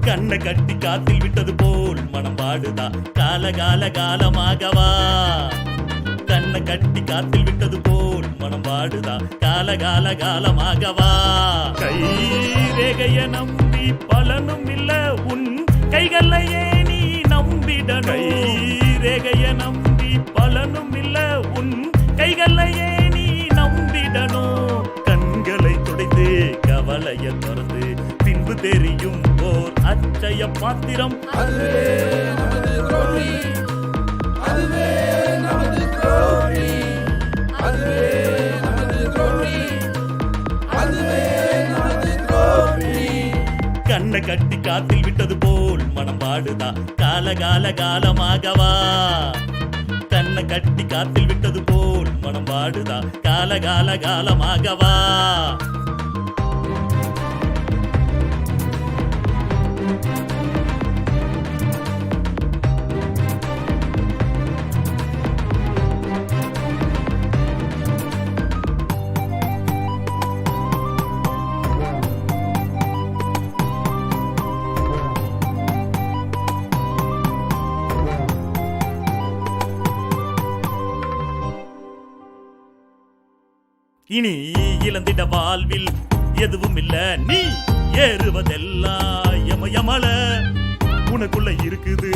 கண்ணை கட்டி காத்தில் விட்டது போல் மனம் பாடுதா கால கால காலமாகவா. கண்ணை கட்டி காத்தில் விட்டது போல் மனம் பாடுதா கால கால காலமாகவா. கை ரேகைய நம்பி பலனும் இல்ல உன் கைகளையே நீ நம்பிடணும். கை ரேகைய நம்பி பலனும் இல்ல உன் கைகளையே நீ நம்பிடணும். கண்களை துடைத்து கவலைய திறந்து பின்பு தெரியும் ஓர் அச்சய பாத்திரம். கண்ணை கட்டி காத்தில் விட்டது போல் மனம் பாடுதா கால கால காலமாகவா. கண்ணை கட்டி காத்தில் விட்டது போல் மனம் பாடுதா கால கால காலமாகவா. இனி இழந்திட வாழ்வில் எதுவும் இல்ல, நீ ஏறுவதெல்லாம் யமயமல. உனக்குள்ள இருக்குது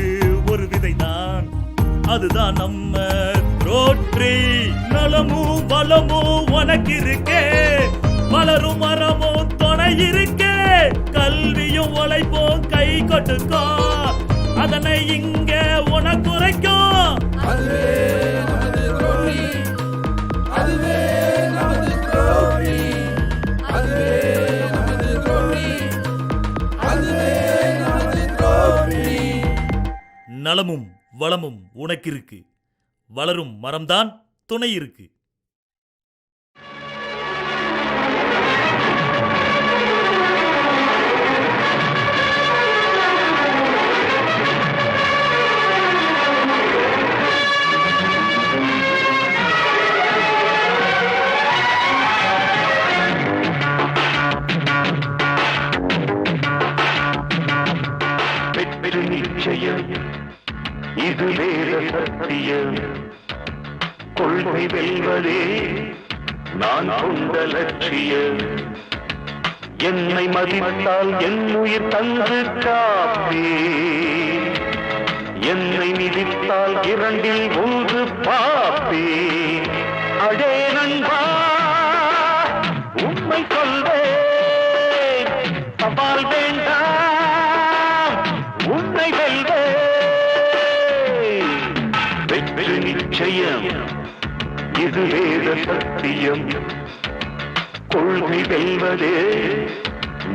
ஒரு விதைதான், அதுதான் நம்ம ரோட்ரி. நலமும் பலமும் உனக்கு இருக்கே, வளரும் மரமும் துணை இருக்கே. கல்வியும் உழைப்போம் கை கொட்டுக்கோ, அதனை இங்க உனக்கு உரைக்கும். நலமும் வளமும் உனக்கு இருக்கு, வளரும் மரம்தான் துணை இருக்கு. இது வேத சத்தியம், கொள்கை வெல்வதே நான் கொண்ட லட்சியம். என்னை மதித்தால் என் உயிர் தந்து காப்பே, என்னை மிதித்தால் இரண்டில் ஒன்று பாப்பே. அடே நண்பா உண்மை சொல்வேன், சவால் வேண்டாம் உன்னை வெல்வேன். வெற்றி நிச்சயம், இது வேத சத்தியம், கொள்கை வெல்வதே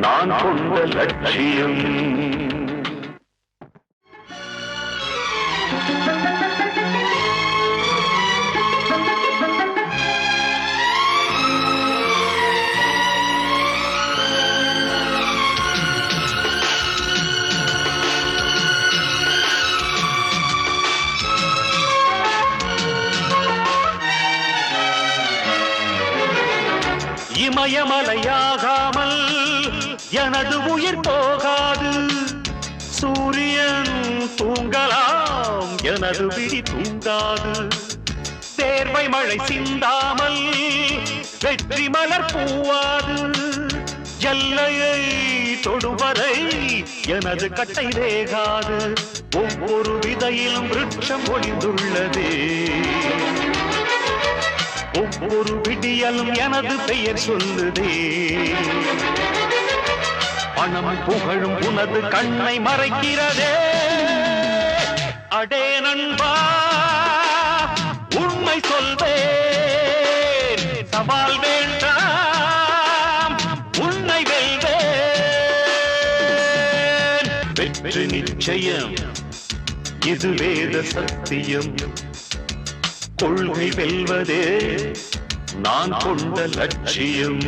நான் கொண்ட லட்சியம். இமயமலையாகாமல் எனது உயிர் போகாது. சூரியன் தூங்கலாம், எனது விழி தூங்காது. தேர்வை மழை சிந்தாமல் வெற்றி மலர் பூவாது. எல்லையை தொடுவரை எனது கட்டை வேகாது. ஒவ்வொரு விதையிலும் விருட்சம் ஒளிந்துள்ளதே, ஒவ்வொரு விடியலும் எனது பெயர் சொல்லுதே. பணம் புகழும் உனது கண்ணை மறைக்கிறதே. அடே நண்பா உண்மை சொல்வேன், சவால் வேண்டாம் உன்னை வெல்வேன். வெற்றி நிச்சயம், இது வேத சத்தியம், கொள்கை வெல்வதே நான் கொண்ட லட்சியம்.